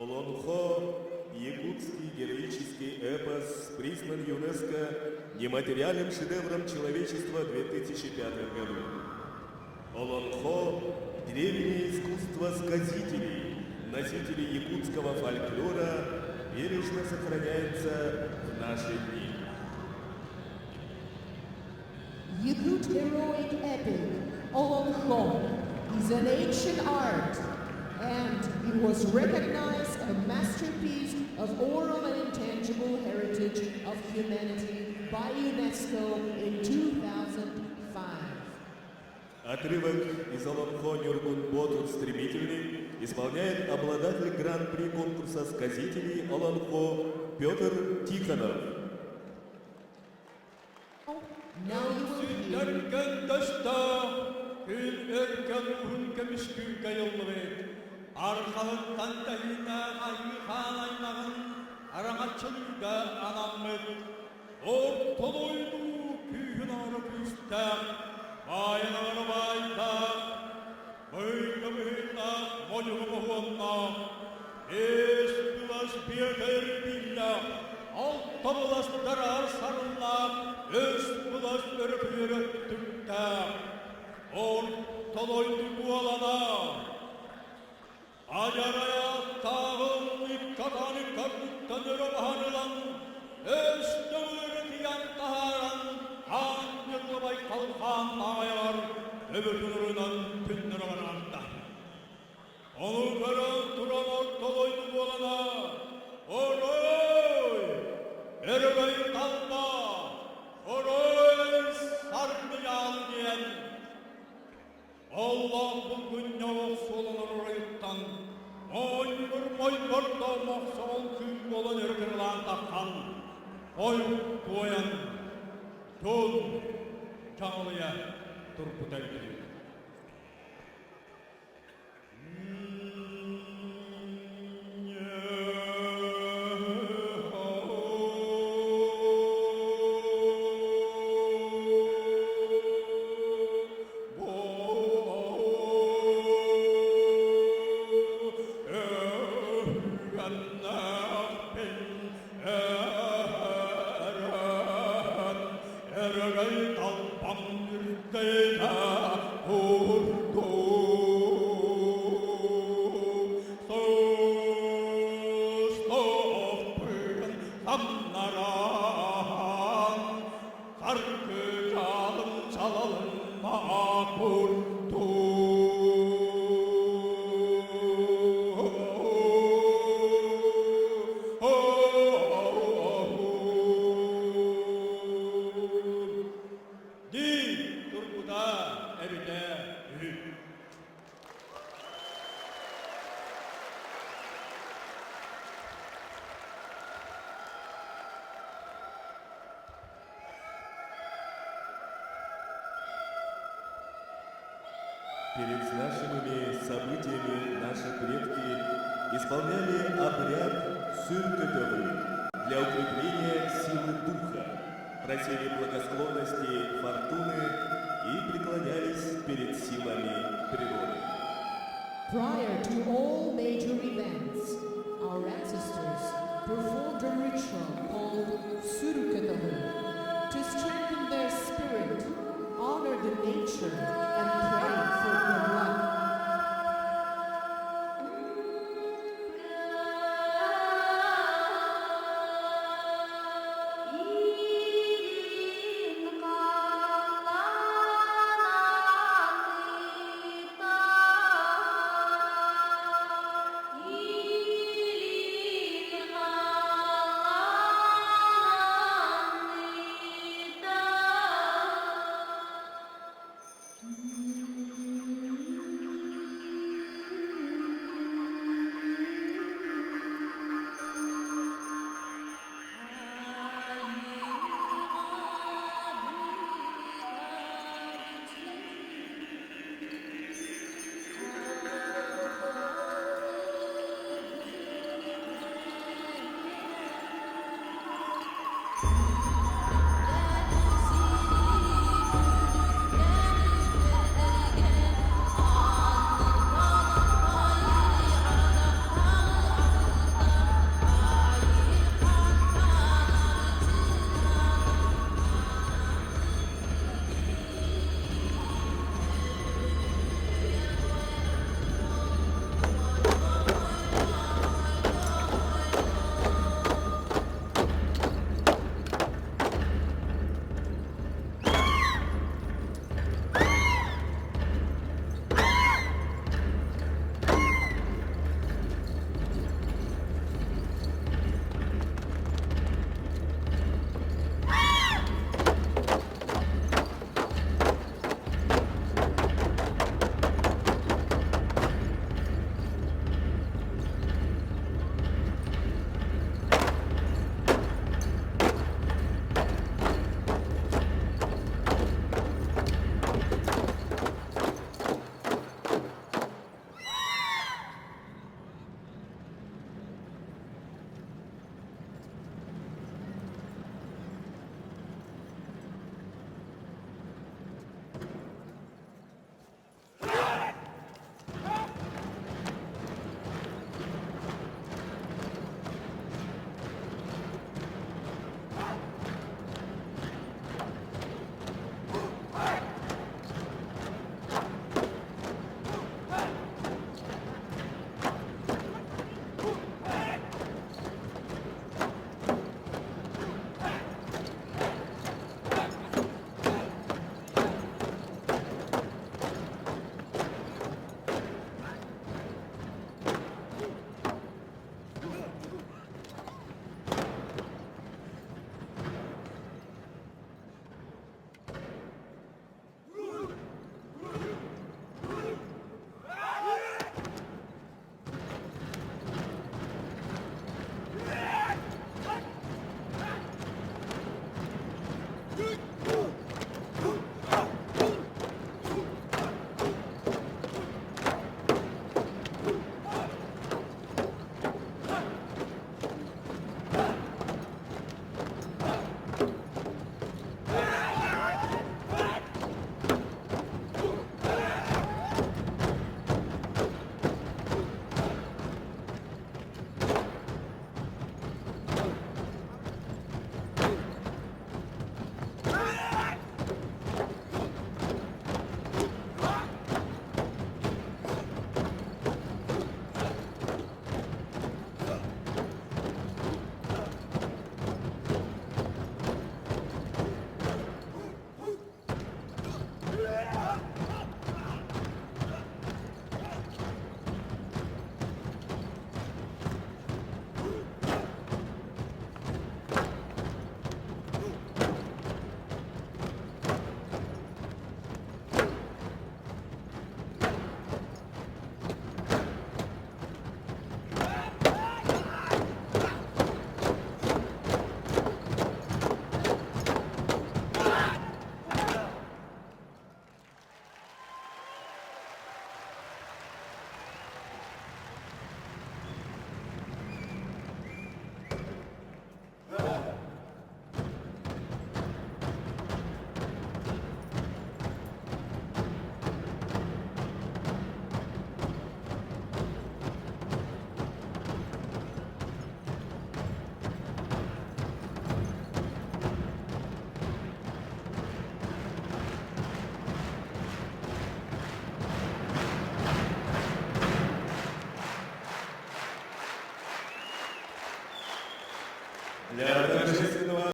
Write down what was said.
Олонхо, якутский героический эпос, признан ЮНЕСКО нематериальным шедевром человечества в 2005 году. Олонхо – древнее искусство сказителей, носителей якутского фольклора, бережно сохраняется в наши дни. Yakut heroic epic, Olonho, is an ancient art, and it was recognized a masterpiece of oral and intangible heritage of humanity by UNESCO in 2005. Отрывок из Олонхо Нюргунботут «Стремительный» исполняет обладатель гран-при конкурса сказителей Олонхо Петр Тихонов. Now you will hear Alttabulaslara sarıllar, üst bulas örüp yürüttükte, ortadoydu bu alana. Acaraya tağın ikkatanı kaklıktan örüp hanılan, üstü üretiyen taharan, hangi bay kalkan ağayar, öbürünün tünleri varanda. Onu veren duran ortadoydu bu alana, Erbeğin kalma, orayı sarmayan diyen Allah bugün yavuk solunur orayıttan Moy da mahsal kül olan erkirlan takkan koyan tol çağlıya turpu devdir. Перед значимыми событиями наши предки исполняли обряд сюркетовый для укрепления силы духа, просили благосклонности фортуны и преклонялись перед силами природы. Prior to all major events, our ancestors performed a ritual called Surukatahu to strengthen their spirit, honor the nature, and pray for good luck. Для торжественного